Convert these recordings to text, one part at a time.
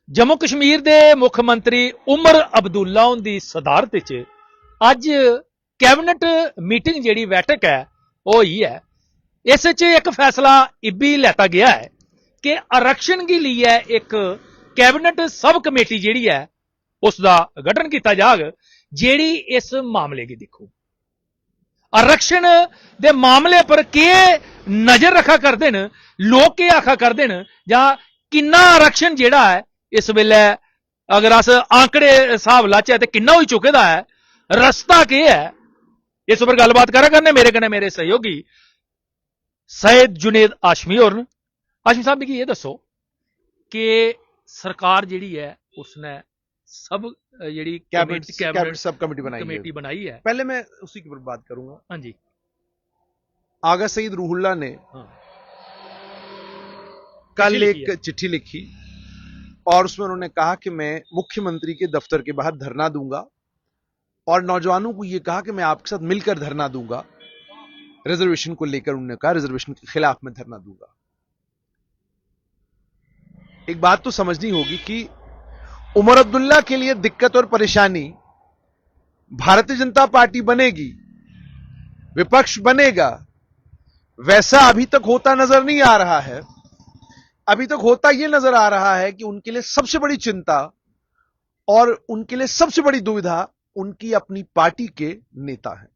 जम्मू कश्मीर के मुख मंत्री उमर अब्दुल्ला की सदारत च अज कैबिनेट मीटिंग जी बैठक है वो ही है। इस एक फैसला इबी लैता गया है कि आरक्षण के लिए एक कैबिनेट सब कमेटी जी है उसका गठन किया जाग जी इस मामले की देखो आरक्षण के मामले पर के नजर रखा करते हैं, लोग के आखा करते हैं या किन्ना आरक्षण जेड़ा है इस वेले अगर अस आंकड़े हिसाब लाचे तो किन्ना हो चुके दा है, रस्ता के है इस पर गलबात करा करने मेरे कने मेरे सहयोगी सैयद जुनेद आशमी और आशमी साहब जी ये दसो कि सरकार जी है उसने सब जी कैबिनेट सब कमेटी बनाई है। पहले मैं उसी के ऊपर बात करूंगा। हाँ जी, आगा सईद रूहुल्ला ने हाँ। कल एक चिट्ठी लिखी और उसमें उन्होंने कहा कि मैं मुख्यमंत्री के दफ्तर के बाहर धरना दूंगा और नौजवानों को यह कहा कि मैं आपके साथ मिलकर धरना दूंगा। रिजर्वेशन को लेकर उन्होंने कहा रिजर्वेशन के खिलाफ मैं धरना दूंगा। एक बात तो समझनी होगी कि उमर अब्दुल्ला के लिए दिक्कत और परेशानी भारतीय जनता पार्टी बनेगी, विपक्ष बनेगा, वैसा अभी तक होता नजर नहीं आ रहा है। अभी तक होता यह नजर आ रहा है कि उनके लिए सबसे बड़ी चिंता और उनके लिए सबसे बड़ी दुविधा उनकी अपनी पार्टी के नेता हैं।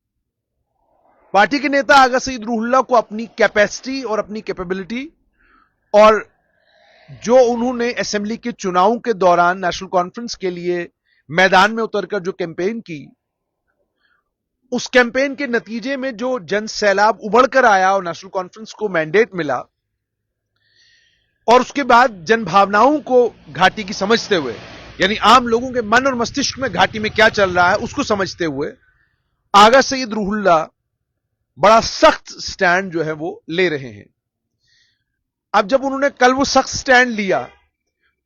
पार्टी के नेता आगा सईद रूहुल्ला को अपनी कैपेसिटी और अपनी कैपेबिलिटी और जो उन्होंने असेंबली के चुनावों के दौरान नेशनल कॉन्फ्रेंस के लिए मैदान में उतरकर जो कैंपेन की, उस कैंपेन के नतीजे में जो जन सैलाब उबड़ कर आया और नेशनल कॉन्फ्रेंस को मैंडेट मिला और उसके बाद जन भावनाओं को घाटी की समझते हुए, यानी आम लोगों के मन और मस्तिष्क में घाटी में क्या चल रहा है उसको समझते हुए आगा सईद रूहुल्ला बड़ा सख्त स्टैंड जो है वो ले रहे हैं। अब जब उन्होंने कल वो सख्त स्टैंड लिया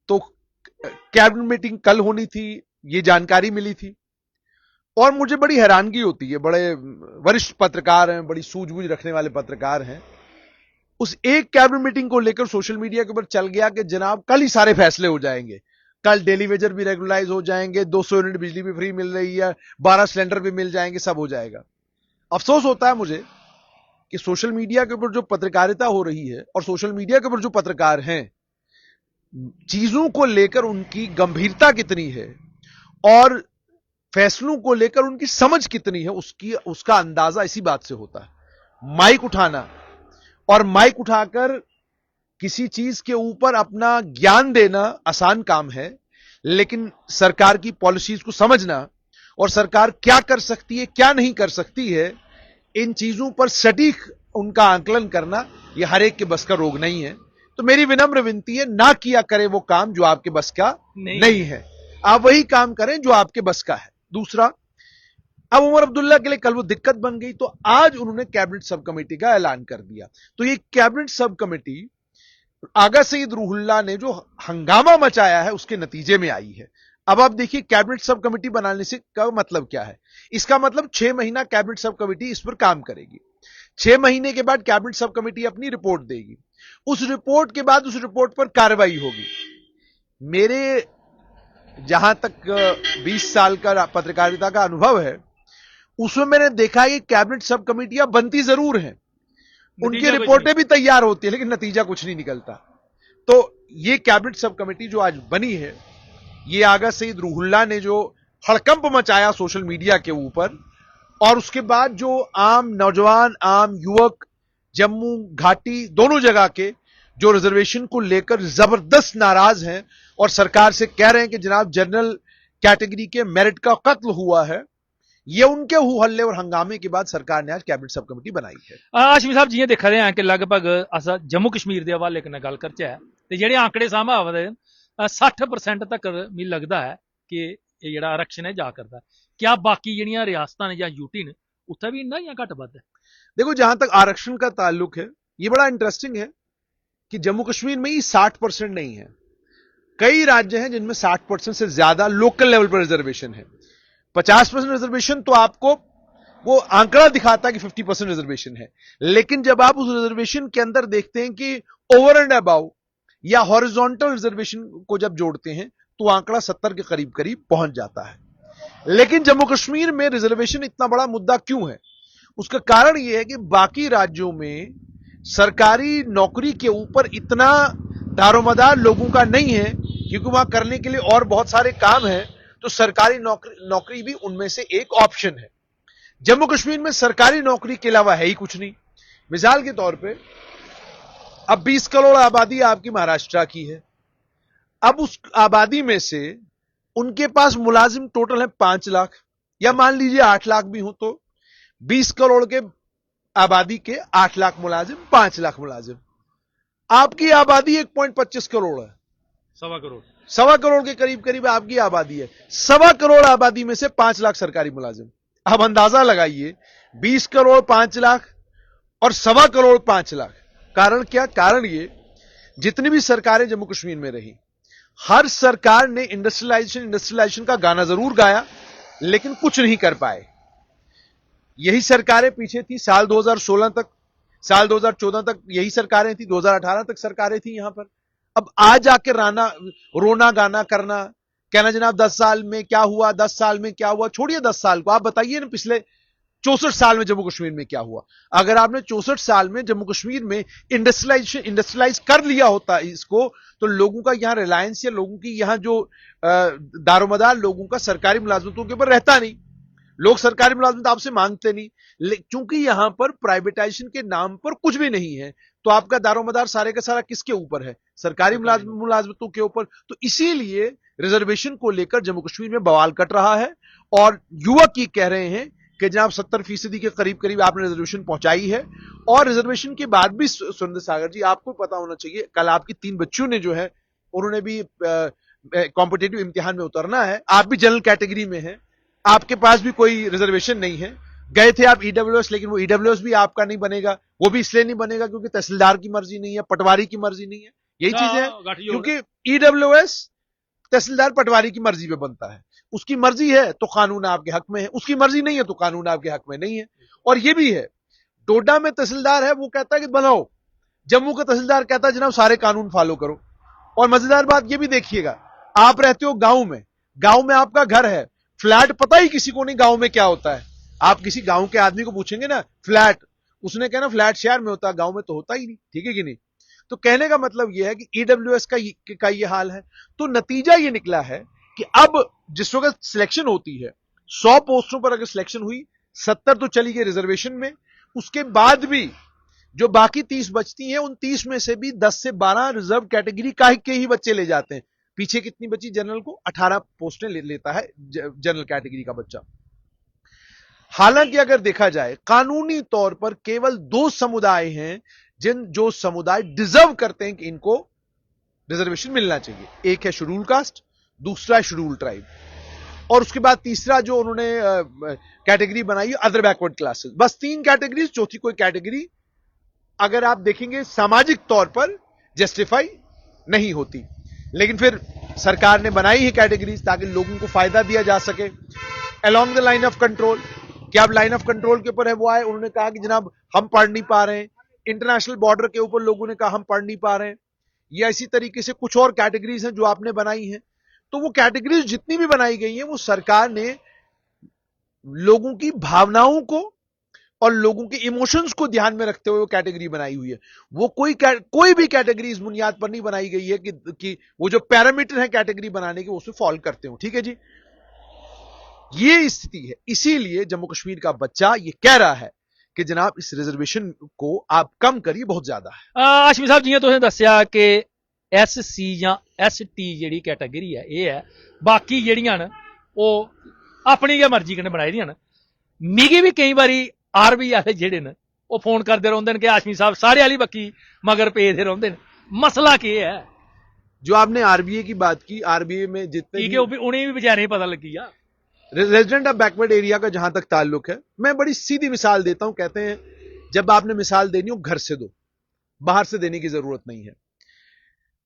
तो कैबिनेट मीटिंग कल होनी थी, ये जानकारी मिली थी और मुझे बड़ी हैरानगी होती है। बड़े वरिष्ठ पत्रकार हैं, बड़ी सूझबूझ रखने वाले पत्रकार हैं। उस एक कैबिनेट मीटिंग को लेकर सोशल मीडिया के ऊपर चल गया कि जनाब कल ही सारे फैसले हो जाएंगे, कल डेली वेजर भी रेगुलराइज हो जाएंगे, 200 यूनिट बिजली भी फ्री मिल रही है, 12 सिलेंडर भी मिल जाएंगे, सब हो जाएगा। अफसोस होता है मुझे कि सोशल मीडिया के ऊपर जो पत्रकारिता हो रही है और सोशल मीडिया के ऊपर जो पत्रकार हैं, चीजों को लेकर उनकी गंभीरता कितनी है और फैसलों को लेकर उनकी समझ कितनी है उसका अंदाजा इसी बात से होता है। माइक उठाना और माइक उठाकर किसी चीज के ऊपर अपना ज्ञान देना आसान काम है, लेकिन सरकार की पॉलिसीज को समझना और सरकार क्या कर सकती है क्या नहीं कर सकती है, इन चीजों पर सटीक उनका आकलन करना यह हर एक के बस का रोग नहीं है। तो मेरी विनम्र विनती है, ना किया करें वो काम जो आपके बस का नहीं है, आप वही काम करें जो आपके बस का है। दूसरा, अब उमर अब्दुल्ला के लिए कल वो दिक्कत बन गई तो आज उन्होंने कैबिनेट सब कमेटी का ऐलान कर दिया। तो ये कैबिनेट सब कमेटी आगा सईद रूहुल्ला ने जो हंगामा मचाया है उसके नतीजे में आई है। अब आप देखिए कैबिनेट सब कमेटी बनाने से का मतलब क्या है। इसका मतलब 6 महीना कैबिनेट सब कमेटी इस पर काम करेगी। 6 महीने के बाद कैबिनेट सब कमेटी अपनी रिपोर्ट देगी। उस रिपोर्ट के बाद उस रिपोर्ट पर कार्रवाई होगी। मेरे जहां तक 20 साल का पत्रकारिता का अनुभव है उसमें मैंने देखा कि कैबिनेट सब कमेटियां बनती जरूर हैं, उनकी रिपोर्टें भी तैयार होती है, लेकिन नतीजा कुछ नहीं निकलता। तो ये कैबिनेट सब कमेटी जो आज बनी है, ये आगा सईद रूहुल्ला ने जो हड़कंप मचाया सोशल मीडिया के ऊपर और उसके बाद जो आम नौजवान, आम युवक जम्मू घाटी दोनों जगह के जो रिजर्वेशन को लेकर जबरदस्त नाराज हैं और सरकार से कह रहे हैं कि जनाब जनरल कैटेगरी के मेरिट का कत्ल हुआ है, ये उनके हल्ले और हंगामे के बाद सरकार ने आज कैबिनेट सब कमेटी बनाई है। आशमी साहब जी देखा रहे हैं कि लगभग अस जम्मू कश्मीर के हवाले कन्नै गल करचै ते जेहड़े आंकड़े सामने आवे 60% तक मिगी लगता है कि ये जेहड़ा आरक्षण है जा करता है। क्या बाकी जड़ियां रियासतां ने या यूटी ने उत्थे भी इन्ना या घट बद है? देखो, जहां तक आरक्षण का ताल्लुक है, ये बड़ा इंटरेस्टिंग है कि जम्मू कश्मीर में ही 60% नहीं है। कई राज्य हैं जिनमें 60% से ज्यादा लोकल लेवल पर रिजर्वेशन है। 50% रिजर्वेशन तो आपको वो आंकड़ा दिखाता है कि 50% रिजर्वेशन है, लेकिन जब आप उस रिजर्वेशन के अंदर देखते हैं कि ओवर एंड अबाउ या हॉरिजॉन्टल रिजर्वेशन को जब जोड़ते हैं तो आंकड़ा 70 के करीब करीब पहुंच जाता है। लेकिन जम्मू कश्मीर में रिजर्वेशन इतना बड़ा मुद्दा क्यों है? उसका कारण यह है कि बाकी राज्यों में सरकारी नौकरी के ऊपर इतना दारोमदार लोगों का नहीं है, क्योंकि वहां करने के लिए और बहुत सारे काम हैं, तो सरकारी नौकरी भी उनमें से एक ऑप्शन है। जम्मू कश्मीर में सरकारी नौकरी के अलावा है ही कुछ नहीं। मिसाल के तौर पे अब 20 करोड़ आबादी आपकी महाराष्ट्र की है। अब उस आबादी में से उनके पास मुलाजिम टोटल है 5 लाख, या मान लीजिए 8 लाख भी हो, तो 20 करोड़ के आबादी के 8 लाख मुलाजिम, 5 लाख मुलाजिम। आपकी आबादी 1.25 करोड़ है, सवा करोड़ के करीब करीब आपकी आबादी है। 1.25 करोड़ आबादी में से 5 लाख सरकारी मुलाजिम। अब अंदाजा लगाइए, 20 करोड़ 5 लाख और 1.25 करोड़ 5 लाख। कारण क्या? कारण ये, जितनी भी सरकारें जम्मू कश्मीर में रही, हर सरकार ने इंडस्ट्रियलाइजेशन का गाना जरूर गाया, लेकिन कुछ नहीं कर पाए। यही सरकारें पीछे थी साल 2016 तक, साल 2014 तक यही सरकारें थी, 2018 तक सरकारें थी यहां पर। अब आज आके रोना गाना करना, कहना जनाब 10 साल में क्या हुआ, 10 साल में क्या हुआ। छोड़िए 10 साल को, आप बताइए ना पिछले 64 साल में जम्मू कश्मीर में क्या हुआ। अगर आपने 64 साल में जम्मू कश्मीर में इंडस्ट्रियलाइज कर लिया होता इसको, तो लोगों का यहां रिलायंस या लोगों की यहां जो दारोमदार लोगों का सरकारी मुलाजमतों के ऊपर रहता नहीं। लोग सरकारी मुलाजमत आपसे मांगते नहीं, क्योंकि यहां पर प्राइवेटाइजेशन के नाम पर कुछ भी नहीं है, तो आपका दारोमदार सारे का सारा किसके ऊपर है? सरकारी मुलाजमतों के ऊपर। तो इसीलिए रिजर्वेशन को लेकर जम्मू कश्मीर में बवाल कट रहा है, और युवक ये कह रहे हैं कि जनाब 70% के करीब करीब आपने रिजर्वेशन पहुंचाई है। और रिजर्वेशन के बाद भी सुरेंद्र सागर जी, आपको पता होना चाहिए, कल आपकी 3 बच्चियों ने जो है, उन्होंने भी कॉम्पिटेटिव इम्तिहान में उतरना है। आप भी जनरल कैटेगरी में हैं, आपके पास भी कोई रिजर्वेशन नहीं है। गए थे आप ईडब्ल्यूएस, लेकिन वो ईडब्ल्यूएस भी आपका नहीं बनेगा। वो भी इसलिए नहीं बनेगा क्योंकि तहसीलदार की मर्जी नहीं है, पटवारी की मर्जी नहीं है। यही चीज है, क्योंकि ईडब्ल्यूएस तहसीलदार पटवारी की मर्जी पे बनता है। उसकी मर्जी है तो कानून आपके हक में है, उसकी मर्जी नहीं है तो कानून आपके हक में नहीं है। और ये भी है, डोडा में तहसीलदार है, वो कहता है कि बनाओ। जम्मू का तहसीलदार कहता है जनाब सारे कानून फॉलो करो। और मजेदार बात ये भी देखिएगा, आप रहते हो गांव में आपका घर है, फ्लैट पता ही किसी को नहीं गांव में क्या होता है। आप किसी गांव के आदमी को पूछेंगे ना फ्लैट, उसने कहना फ्लैट शहर में होता है, गांव में तो होता ही नहीं। ठीक है कि नहीं? तो कहने का मतलब यह है कि ईडब्ल्यूएस का ये हाल है। तो नतीजा ये निकला है कि अब जिस वक्त सिलेक्शन होती है, 100 पोस्टों पर अगर सिलेक्शन हुई, 70 तो चली गई रिजर्वेशन में, उसके बाद भी जो बाकी 30 बचती हैं, उन 30 में से भी 10 से 12 रिजर्व कैटेगरी के ही बच्चे ले जाते हैं। पीछे कितनी बची? जनरल को 18 पोस्टें लेता है जनरल कैटेगरी का बच्चा। हालांकि अगर देखा जाए, कानूनी तौर पर केवल 2 समुदाय हैं जो समुदाय डिजर्व करते हैं कि इनको रिजर्वेशन मिलना चाहिए। एक है शेड्यूल कास्ट, दूसरा है शेड्यूल ट्राइब, और उसके बाद तीसरा जो उन्होंने कैटेगरी बनाई है अदर बैकवर्ड क्लासेस। बस 3 कैटेगरी, चौथी कोई कैटेगरी अगर आप देखेंगे सामाजिक तौर पर जस्टिफाई नहीं होती। लेकिन फिर सरकार ने बनाई है कैटेगरीज ताकि लोगों को फायदा दिया जा सके along the line of control. क्या अब लाइन ऑफ कंट्रोल के ऊपर है वो आए, उन्होंने कहा कि जनाब हम पढ़ नहीं पा रहे हैं। इंटरनेशनल बॉर्डर के ऊपर लोगों ने कहा हम पढ़ नहीं पा रहे हैं। या इसी तरीके से कुछ और कैटेगरीज हैं जो आपने बनाई हैं। तो वो कैटेगरीज जितनी भी बनाई गई हैं, वो सरकार ने लोगों की भावनाओं को और लोगों के इमोशंस को ध्यान में रखते हुए वो कैटेगरी बनाई हुई है। वो कोई भी कैटेगरी इस बुनियाद पर नहीं बनाई गई है कि वो जो पैरामीटर है कैटेगरी बनाने के वो उसमें फॉल करते हो। ठीक है जी, ये स्थिति है। इसीलिए जम्मू कश्मीर का बच्चा ये कह रहा है कि जनाब इस रिजर्वेशन को आप कम करिए, बहुत ज्यादा है। आशमी साहब जियां तुसें दस्सिया कि SC ਜਾਂ ST ਜਿਹੜੀ कैटेगरी है ये है, बाकी ਜਿਹੜੀਆਂ न ਉਹ अपनी गै मर्जी कन्नै बनाई दियां न। मिगी भी कई बारी आरबी वाले जेडे न वो फोन करते रहते हैं कि आशमी साहब सारे वाली बक्की मगर पेदे रहते हैं, मसला क्या है? जो आपने आरबीए की बात की, आरबीए में जितने उन्हें भी बेचारे पता लगी है। रेजिडेंट ऑफ बैकवर्ड एरिया का जहां तक ताल्लुक है, मैं बड़ी सीधी मिसाल देता हूं। कहते हैं जब आपने मिसाल देनी हो घर से दो, बाहर से देने की जरूरत नहीं है।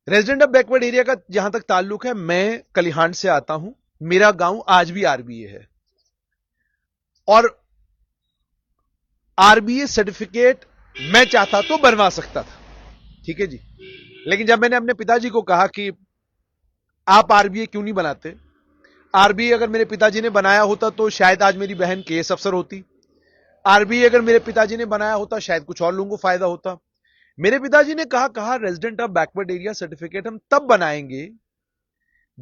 रेजिडेंट ऑफ बैकवर्ड एरिया का जहां तक ताल्लुक है, मैं कलिहान से आता हूं, मेरा गांव आज भी आरबीए है, और आरबीए सर्टिफिकेट मैं चाहता तो बनवा सकता था। ठीक है जी, लेकिन जब मैंने अपने पिताजी को कहा कि आप आरबीआई क्यों नहीं बनाते, आरबीआई अगर मेरे पिताजी ने बनाया होता तो शायद आज मेरी बहन केएस अफसर होती, आरबीआई अगर मेरे पिताजी ने बनाया होता शायद कुछ और लोगों को फायदा होता। मेरे पिताजी ने कहा resident of backward area certificate हम तब बनाएंगे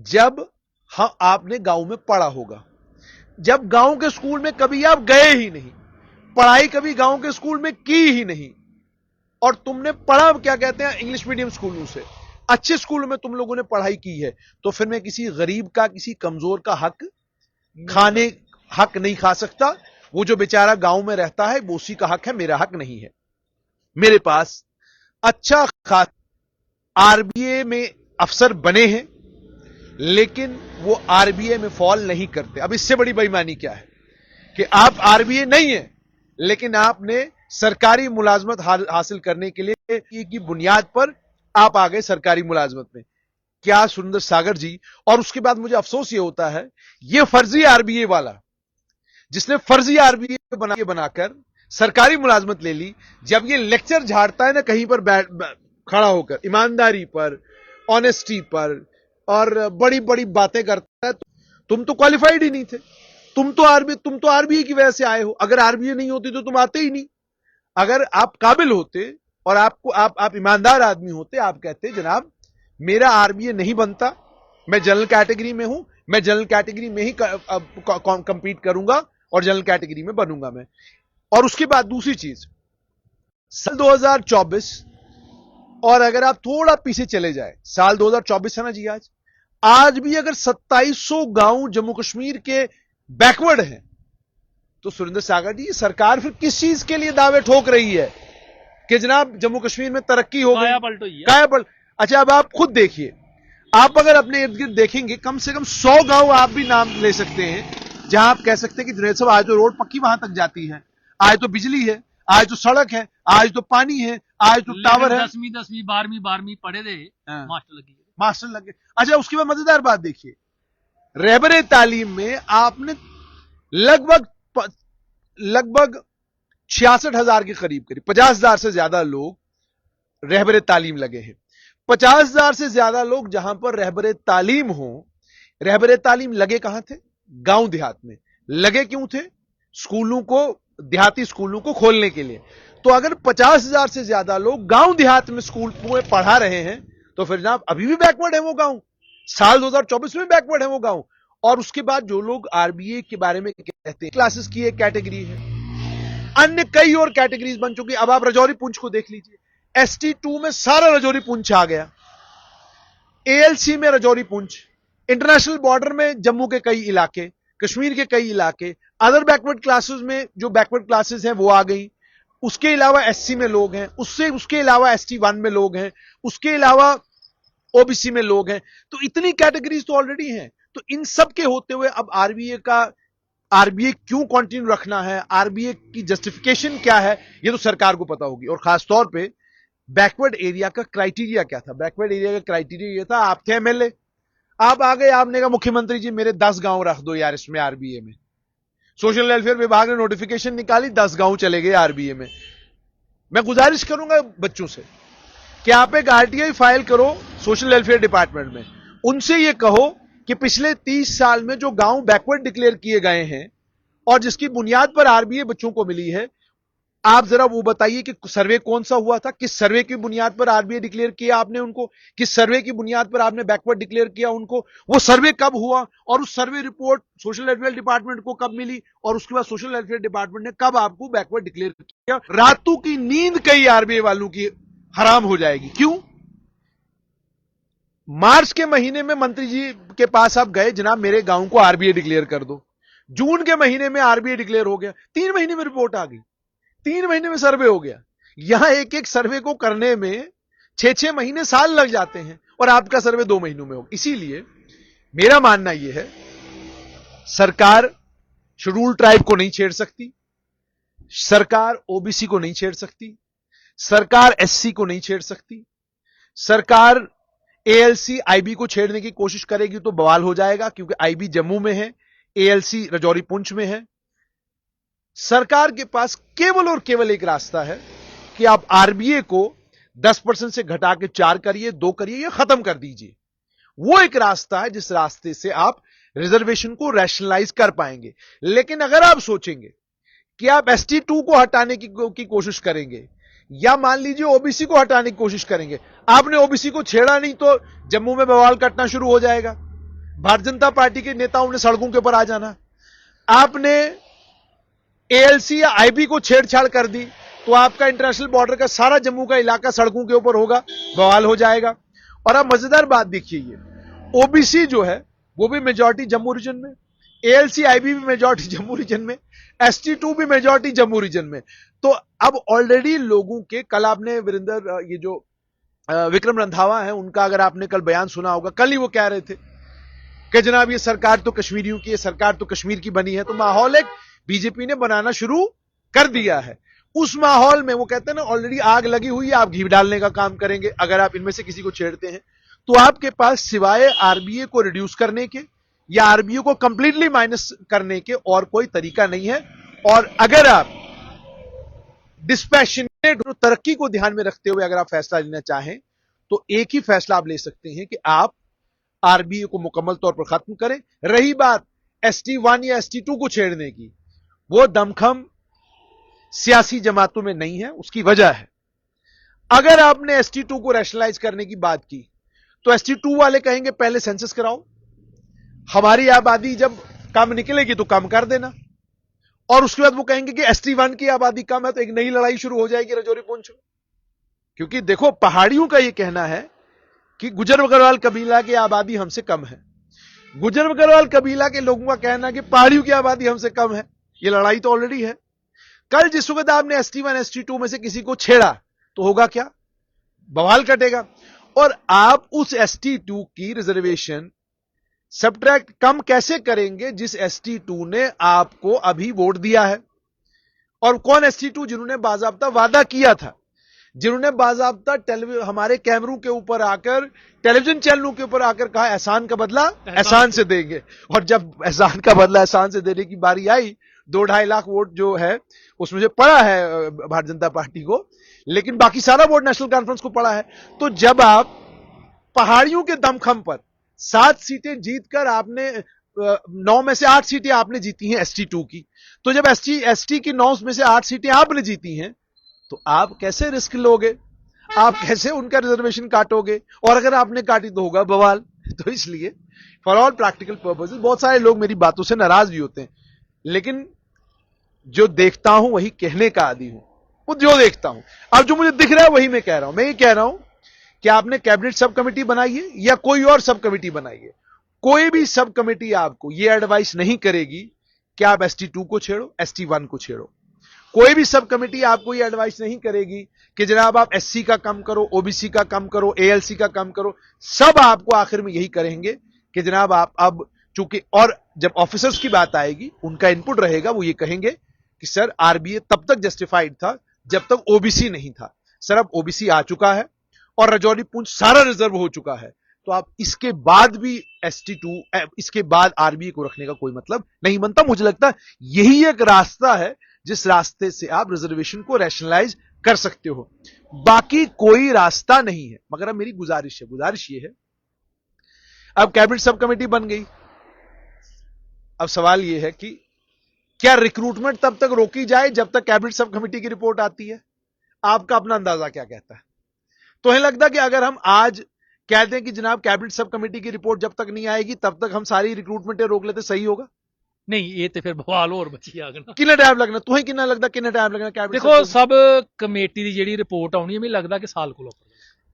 जब आपने गांव में पढ़ा होगा। जब गांव के स्कूल में कभी आप गए ही नहीं, पढ़ाई कभी गांव के स्कूल में की ही नहीं, और तुमने पढ़ा क्या कहते हैं इंग्लिश मीडियम स्कूलों से, अच्छे स्कूल में तुम लोगों ने पढ़ाई की है, तो फिर मैं किसी गरीब का, किसी कमजोर का हक नहीं खा सकता। वो जो बेचारा गांव में रहता है वो उसी का हक है, मेरा हक नहीं है। मेरे पास अच्छा खास आरबीआई में अफसर बने हैं, लेकिन वो आरबीआई में फॉल नहीं करते। अब इससे बड़ी बेईमानी क्या है कि आप आरबीआई नहीं है, लेकिन आपने सरकारी मुलाजमत हासिल करने के लिए की बुनियाद पर आप आ गए सरकारी मुलाजमत में। क्या सुरेंद्र सागर जी, और उसके बाद मुझे अफसोस ये होता है, ये फर्जी आरबीआई वाला जिसने फर्जी आरबीआई बनाकर सरकारी मुलाजमत ले ली, जब ये लेक्चर झाड़ता है ना कहीं पर खड़ा होकर ईमानदारी पर, ऑनेस्टी पर, और बड़ी बड़ी बातें करता है, तुम तो क्वालिफाइड ही नहीं थे। तुम तो आरबीआई की वजह से आए हो। अगर आरबीआई नहीं होती तो तुम आते ही नहीं। अगर आप काबिल होते और आप ईमानदार आदमी होते, आप कहते जनाब मेरा आरबीआई नहीं बनता, मैं जनरल कैटेगरी में हूं, मैं जनरल कैटेगरी में ही कंपीट करूंगा और जनरल कैटेगरी में बनूंगा मैं। और उसके बाद दूसरी चीज, साल 2024, और अगर आप थोड़ा पीछे चले जाए, साल 2024 है ना जी, आज भी अगर 2700 गांव जम्मू कश्मीर के बैकवर्ड हैं, तो सुरेंद्र सागर जी सरकार फिर किस चीज के लिए दावे ठोक रही है कि जनाब जम्मू कश्मीर में तरक्की हो गई, काया पलट। अच्छा, अब आप खुद देखिए, आप अगर अपने इर्द गिर्द देखेंगे, कम से कम 100 गांव आप भी नाम ले सकते हैं जहां आप कह सकते हैं कि जुनैद साहब आज तो रोड पक्की वहां तक जाती है, आज तो बिजली है, आज तो सड़क है, आज तो पानी है, आज तो टावर है। 10वीं 12वीं पढ़े थे, मास्टर लगे। अच्छा, उसके बाद मजेदार बात देखिए, रहबरे तालीम में आपने लगभग 66,000 के करीब 50,000 से ज्यादा लोग रहबरे तालीम लगे हैं। 50,000 से ज्यादा लोग जहां पर रहबरे तालीम हो, रहबरे तालीम लगे कहां थे? गांव देहात में। लगे क्यों थे? स्कूलों को, देहाती स्कूलों को खोलने के लिए। तो अगर 50,000 से ज्यादा लोग गांव देहात में स्कूल में पढ़ा रहे हैं, तो फिर जनाब अभी भी बैकवर्ड है वो गांव, साल 2024 में बैकवर्ड है वो गांव। और उसके बाद जो लोग आरबीआई के बारे में कहते हैं, क्लासेस की एक कैटेगरी है, अन्य कई और कैटेगरीज बन चुकी। अब आप रजौरी पुंछ को देख लीजिए, ST2 में सारा रजौरी पुंछ आ गया, ALC में रजौरी पुंछ, इंटरनेशनल बॉर्डर में जम्मू के कई इलाके, कश्मीर के कई इलाके, अदर बैकवर्ड क्लासेस में जो बैकवर्ड क्लासेस हैं वो आ गई। उसके अलावा SC में लोग हैं, उसके अलावा ST1 में लोग हैं, उसके अलावा OBC में लोग हैं। तो इतनी कैटेगरीज तो ऑलरेडी हैं। तो इन सब के होते हुए अब आरबीआई क्यों कंटिन्यू रखना है, आरबीआई की जस्टिफिकेशन क्या है, ये तो सरकार को पता होगी। और खासतौर पे बैकवर्ड एरिया का क्राइटेरिया क्या था? बैकवर्ड एरिया का क्राइटेरिया ये था, आप थे MLA, आप आ गए, आपने कहा मुख्यमंत्री जी मेरे 10 गांव रख दो यार इसमें आरबीआई में। सोशल वेलफेयर विभाग ने नोटिफिकेशन निकाली, 10 गांव चले गए आरबीआई में। मैं गुजारिश करूंगा बच्चों से कि आप एक आरटीआई फाइल करो सोशल वेलफेयर डिपार्टमेंट में, उनसे ये कहो कि पिछले 30 साल में जो गांव बैकवर्ड डिक्लेयर किए गए हैं और जिसकी बुनियाद पर आरबीआई बच्चों को मिली है, आप जरा वो बताइए कि सर्वे कौन सा हुआ था, किस सर्वे की बुनियाद पर आरबीआई डिक्लेयर किया आपने उनको, किस सर्वे की बुनियाद पर आपने बैकवर्ड डिक्लेयर किया उनको, वो सर्वे कब हुआ, और उस survey report social welfare department को कब मिली, और उसके बाद सोशल वेलफेयर डिपार्टमेंट ने कब आपको बैकवर्ड डिक्लेयर किया। रातों की नींद कई आरबीआई वालों की हराम हो जाएगी। क्यों? मार्च के महीने में मंत्री जी के पास आप गए, जनाब मेरे गांव को आरबीआई डिक्लेयर कर दो। जून के महीने में आरबीआई डिक्लेयर हो गया, 3 महीने में रिपोर्ट आ गई, 3 महीने में सर्वे हो गया। यहां एक एक सर्वे को करने में 6-6 महीने, साल लग जाते हैं, और आपका सर्वे 2 महीनों में हो। इसीलिए मेरा मानना यह है, सरकार शेड्यूल ट्राइब को नहीं छेड़ सकती, सरकार ओबीसी को नहीं छेड़ सकती, सरकार एससी को नहीं छेड़ सकती। सरकार एएलसी आईबी को छेड़ने की कोशिश करेगी तो बवाल हो जाएगा, क्योंकि आईबी जम्मू में है, एएलसी रजौरी पुंछ में है। सरकार के पास केवल और केवल एक रास्ता है कि आप आरबीआई को 10% से घटा के 4 करिए, 2 करिए या खत्म कर दीजिए। वो एक रास्ता है जिस रास्ते से आप रिजर्वेशन को रैशनलाइज कर पाएंगे। लेकिन अगर आप सोचेंगे कि आप ST2 को हटाने की कोशिश करेंगे या मान लीजिए ओबीसी को हटाने की कोशिश करेंगे, आपने ओबीसी को छेड़ा नहीं तो जम्मू में बवाल कटना शुरू हो जाएगा, भारतीय जनता पार्टी के नेताओं ने सड़कों के ऊपर आ जाना। आपने ALC या IB को छेड़छाड़ कर दी तो आपका इंटरनेशनल बॉर्डर का सारा जम्मू का इलाका सड़कों के ऊपर होगा, बवाल हो जाएगा। और अब मजेदार बात देखिए, ये ओबीसी जो है वो भी मेजॉरिटी जम्मू रीजन में, ALC IB भी मेजॉरिटी जम्मू रीजन में, ST2 भी मेजॉरिटी जम्मू रीजन में। तो अब ऑलरेडी लोगों के, कल आपने वीरेंद्र ये जो विक्रम रंधावा है उनका अगर आपने कल बयान सुना होगा, कल ही वो कह रहे थे कि जनाब ये सरकार तो कश्मीरियों की है, सरकार तो कश्मीर की बनी है। तो माहौल एक बीजेपी ने बनाना शुरू कर दिया है। उस माहौल में वो कहते हैं ना, ऑलरेडी आग लगी हुई है, आप घी डालने का काम करेंगे। अगर आप इनमें से किसी को छेड़ते हैं तो आपके पास सिवाय RBA को रिड्यूस करने के या RBA को कंप्लीटली माइनस करने के और कोई तरीका नहीं है। और अगर आप डिस्पैशनेट तरक्की को ध्यान में रखते हुए अगर आप फैसला लेना चाहें तो एक ही फैसला आप ले सकते हैं कि आप RBA को मुकम्मल तौर पर खत्म करें। रही बात ST1 या ST2 को छेड़ने की, वो दमखम सियासी जमातों में नहीं है। उसकी वजह है, अगर आपने ST2 को रैशनलाइज करने की बात की तो ST2 वाले कहेंगे पहले सेंसस कराओ, हमारी आबादी जब कम निकलेगी तो कम कर देना। और उसके बाद वो कहेंगे कि ST1 की आबादी कम है, तो एक नई लड़ाई शुरू हो जाएगी रजौरी पुंछ में। क्योंकि देखो, पहाड़ियों का यह कहना है कि गुजर बकरवाल कबीला की आबादी हमसे कम है, गुजर बकरवाल कबीला के लोगों का कहना है कि पहाड़ियों की आबादी हमसे कम है। यह लड़ाई तो ऑलरेडी है। कल जिस वक्त आपने ST1 ST2 में से किसी को छेड़ा तो होगा क्या, बवाल कटेगा। और आप उस ST2 की रिजर्वेशन सबट्रैक्ट कम कैसे करेंगे जिस ST2 ने आपको अभी वोट दिया है। और कौन ST2? जिन्होंने बाजाब्ता वादा किया था, जिन्होंने बाजाब्ता हमारे कैमरों के ऊपर आकर, टेलीविजन चैनलों के ऊपर आकर कहा एहसान का बदला एहसान से देंगे। और जब एहसान का बदला एहसान से देने की बारी आई, 2-2.5 लाख वोट जो है उसमें से पड़ा है भारतीय जनता पार्टी को, लेकिन बाकी सारा वोट नेशनल कॉन्फ्रेंस को पड़ा है। तो जब आप पहाड़ियों के दमखम पर 7 सीटें जीतकर आपने 9 में से 8 सीटें आपने जीती हैं ST2 की, तो जब ST की 9 में से 8 सीटें आपने जीती हैं तो आप कैसे रिस्क लोगे, आप कैसे उनका रिजर्वेशन काटोगे? और अगर आपने काटी तो होगा बवाल। तो इसलिए फॉर ऑल प्रैक्टिकल पर्पसेस, बहुत सारे लोग मेरी बातों से नाराज भी होते हैं, लेकिन जो देखता हूं वही कहने का आदी हूं। वो जो देखता हूं, अब जो मुझे दिख रहा है वही मैं कह रहा हूं। मैं ये कह रहा हूं कि आपने कैबिनेट सब कमेटी बनाई है या कोई और सब कमेटी बनाई है, कोई भी सब कमेटी आपको ये एडवाइस नहीं करेगी कि आप ST2 को छेड़ो, ST1 को छेड़ो। कोई भी सब कमेटी आपको ये एडवाइस नहीं करेगी कि जनाब आप SC का कम करो, OBC का कम करो, ALC का कम करो। सब आपको आखिर में यही करेंगे कि जनाब आप अब चूंकि, और जब ऑफिसर्स की बात आएगी उनका इनपुट रहेगा, वो ये कहेंगे कि सर RBA तब तक जस्टिफाइड था जब तक OBC नहीं था। सर अब OBC आ चुका है और रजौरी पुंछ सारा रिजर्व हो चुका है, तो आप इसके बाद भी ST2, इसके बाद RBA को रखने का कोई मतलब नहीं बनता। मुझे लगता है यही एक रास्ता है जिस रास्ते से आप रिजर्वेशन को रैशनलाइज कर सकते हो, बाकी कोई रास्ता नहीं है। मगर अब मेरी गुजारिश ये है, अब कैबिनेट सब कमेटी बन गई, अब सवाल यह है कि क्या रिक्रूटमेंट तब तक रोकी जाए जब तक कैबिनेट सब कमेटी की रिपोर्ट आती है? आपका अपना अंदाजा क्या कहता है? तो हमें लगता है कि अगर हम आज कह दें कि जनाब कैबिनेट सब कमेटी की रिपोर्ट जब तक नहीं आएगी तब तक हम सारी रिक्रूटमेंटें रोक लेते, सही होगा? नहीं, ये तो फिर बवाल और बची आगना। कितना टाइम लगना, तुम्हें कितना लगता कितना टाइम लगना कैबिनेट? देखो, सब कमेटी की ਜਿਹੜੀ ਰਿਪੋਰਟ ਆਉਣੀ ਹੈ, ਮੈਨੂੰ ਲੱਗਦਾ ਕਿ ਸਾਲ ਕੋਲ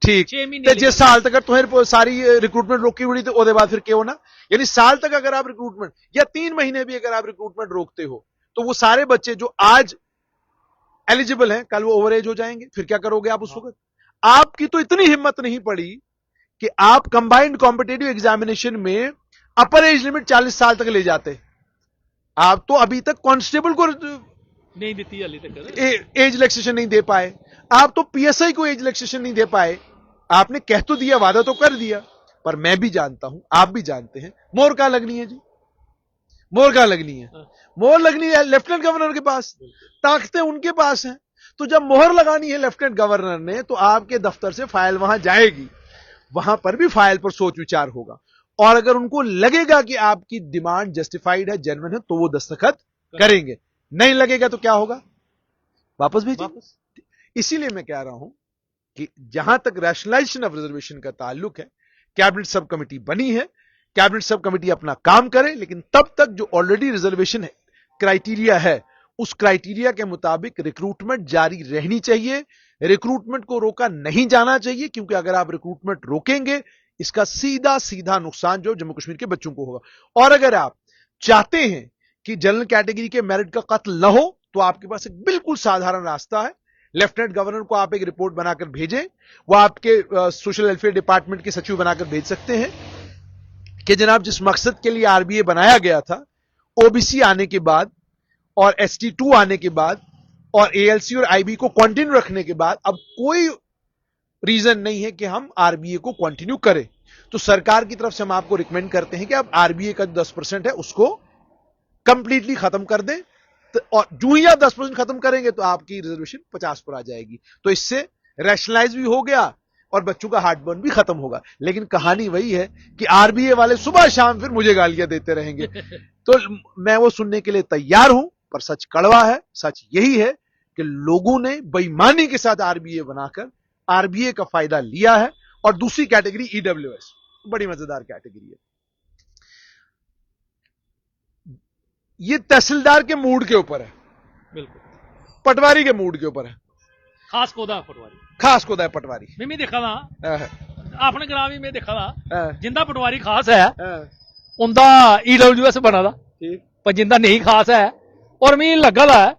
ठीक, ਤੇ ਜੇ साल तक तुम्हें सारी रिक्रूटमेंट रोकी हुई तो ਉਹਦੇ बाद फिर क्यों ना, यानी साल तक अगर आप रिक्रूटमेंट या 3 महीने भी अगर आप रिक्रूटमेंट रोकते हो तो वो सारे बच्चे जो आज एलिजिबल हैं कल वो ओवर एज हो जाएंगे, फिर क्या करोगे आप उस वक्त? आपकी तो इतनी हिम्मत नहीं पड़ी कि आप कंबाइंड कॉम्पिटेटिव एग्जामिनेशन में अपर एज लिमिट 40 साल तक ले जाते। आप तो अभी तक कांस्टेबल को नहीं देती, हाली तक एज रिलैक्सेशन नहीं दे पाए, आप तो PSI को एज रिलैक्सेशन नहीं दे पाए। आपने कह तो दिया, वादा तो कर दिया, पर मैं भी जानता हूं, आप भी जानते हैं, मोहर कहां लगनी है जी? मोहर कहां लगनी है? मोहर लगनी है लेफ्टिनेंट गवर्नर के पास, ताकतें उनके पास हैं। तो जब मोहर लगानी है लेफ्टिनेंट गवर्नर ने तो आपके दफ्तर से फाइल वहां जाएगी, वहां पर भी फाइल पर सोच विचार होगा, और अगर उनको लगेगा कि आपकी डिमांड जस्टिफाइड है, जेन्युइन है, तो वो दस्तखत करेंगे। नहीं लगेगा तो क्या होगा? वापस भेजिए। इसीलिए मैं कह रहा हूं कि जहां तक रैशनलाइजेशन ऑफ रिजर्वेशन का ताल्लुक है, कैबिनेट सब कमेटी बनी है, कैबिनेट सब कमेटी अपना काम करे, लेकिन तब तक जो ऑलरेडी रिजर्वेशन है क्राइटेरिया है, उस क्राइटेरिया के मुताबिक रिक्रूटमेंट जारी रहनी चाहिए। रिक्रूटमेंट को रोका नहीं जाना चाहिए, क्योंकि अगर आप रिक्रूटमेंट रोकेंगे, इसका सीधा सीधा नुकसान जो जम्मू कश्मीर के बच्चों को होगा। और अगर आप चाहते हैं कि जनरल कैटेगरी के मेरिट का कत्ल न हो, तो आपके पास एक बिल्कुल साधारण रास्ता है। लेफ्टिनेंट गवर्नर को आप एक रिपोर्ट बनाकर भेजें, वो आपके सोशल वेलफेयर डिपार्टमेंट के सचिव बनाकर भेज सकते हैं कि जनाब जिस मकसद के लिए आरबीए बनाया गया था, ओबीसी आने के बाद और एसटी2 आने के बाद और एएलसी और आईबी को कंटिन्यू रखने के बाद अब कोई रीजन नहीं है कि हम आरबीए को कंटिन्यू करें। तो सरकार की तरफ से हम आपको रिकमेंड करते हैं कि आप आरबीए का जो 10% है उसको कंप्लीटली खत्म कर दें, और जो ही आप 10% खत्म करेंगे तो आपकी रिजर्वेशन 50 पर आ जाएगी। तो इससे रैशनलाइज भी हो गया और बच्चों का हार्टबर्न भी खत्म होगा। लेकिन कहानी वही है कि आरबीए वाले सुबह शाम फिर मुझे गालियां देते रहेंगे, तो मैं वो सुनने के लिए तैयार हूं, पर सच कड़वा है। सच यही है कि लोगों ने बेईमानी के साथ आरबीए बनाकर आरबीए का फायदा लिया है। और दूसरी कैटेगरी ईडब्ल्यूएस, बड़ी मजेदार कैटेगरी है। ये तहसीलदार के मूड के ऊपर है, बिल्कुल पटवारी के मूड के ऊपर है। खास कोदा पटवारी, खास कोदा है पटवारी। मैं देखा था अपने ग्राम में, देखा था हाँ। जिंदा पटवारी खास है हाँ। उनका ईडब्ल्यूएस बना था, ठीक। पर जिंदा नहीं खास है। और मैं लगा दा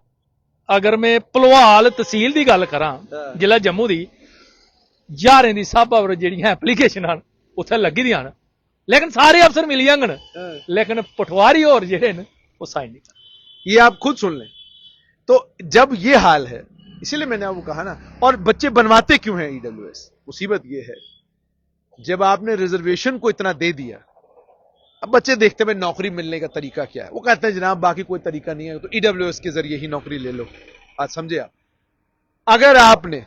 अगर मैं भलवाल तहसील की गल करा, जिला जम्मू की, ज्हारें की सब जिहड़ियां एप्लीकेशन उत्थे लगी दियां न, लेकिन सारे अफसर मिल जांगन, लेकिन पटवारी और जिहड़े न वो साइन नहीं करते। ये आप खुद सुन लें। तो जब ये हाल है, इसीलिए मैंने आपको कहा ना। और बच्चे बनवाते क्यों हैं ईडब्ल्यूएस? मुसीबत ये है, जब आपने रिजर्वेशन को इतना दे दिया, अब बच्चे देखते हैं नौकरी मिलने का तरीका क्या है। वो कहते हैं जनाब बाकी कोई तरीका नहीं है, तो ईडब्ल्यूएस के जरिए ही नौकरी ले लो। आज समझे आप, अगर आपने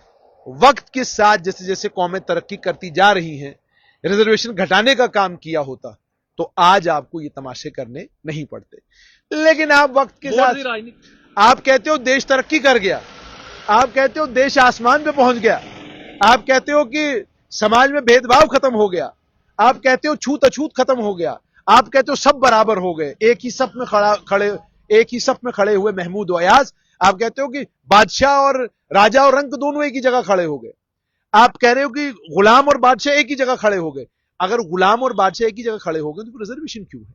वक्त के साथ जैसे जैसे कौमें तरक्की करती जा रही हैं रिजर्वेशन घटाने का काम किया होता, तो आज आपको ये तमाशे करने नहीं पड़ते। लेकिन आप वक्त के साथ, आप कहते हो देश तरक्की कर गया, आप कहते हो देश आसमान पे पहुंच गया, आप कहते हो कि समाज में भेदभाव खत्म हो गया, आप कहते हो छूत अछूत खत्म हो गया, आप कहते हो सब बराबर हो गए, एक ही सफ में खड़े हुए महमूद और अयाज, आप कहते हो कि बादशाह और राजा और रंक दोनों एक ही जगह खड़े हो गए, आप कह रहे हो कि गुलाम और बादशाह एक ही जगह खड़े हो गए। अगर गुलाम और बादशाह एक ही जगह खड़े हो गए तो फिर रिजर्वेशन क्यों है?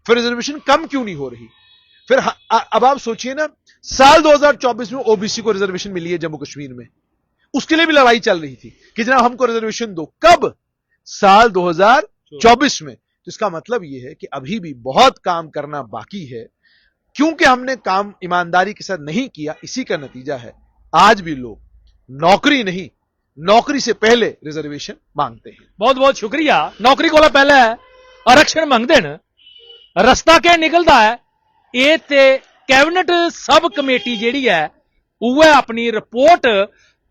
फिर रिजर्वेशन कम क्यों नहीं हो रही? फिर अब आप सोचिए ना, साल 2024 में ओबीसी को रिजर्वेशन मिली है जम्मू कश्मीर में, उसके लिए भी लड़ाई चल रही थी कि जनाब हमको रिजर्वेशन दो। कब? साल 2024 में। तो इसका मतलब यह है कि अभी भी बहुत काम करना बाकी है, क्योंकि हमने काम ईमानदारी के साथ नहीं किया। इसी का नतीजा है आज भी लोग नौकरी नहीं, नौकरी से पहले रिजर्वेशन मांगते हैं। बहुत बहुत शुक्रिया। नौकरी को पहले आरक्षण मांगते हैं, रस्ता क्या निकलता है ये ते कैबिनेट सब कमेटी जिहड़ी है वह अपनी रिपोर्ट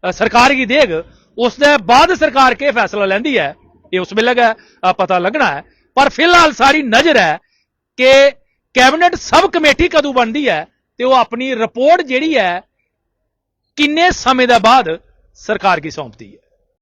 सरकार की देग, उसके बाद सरकार के फैसला लेंदी है, ये उस वेले पता लगना है। पर फिलहाल सारी नजर है कि कैबिनेट सब कमेटी कदों बनती है तो वह अपनी रिपोर्ट जिहड़ी है किन्ने समय के बाद सरकार की सौंपती है।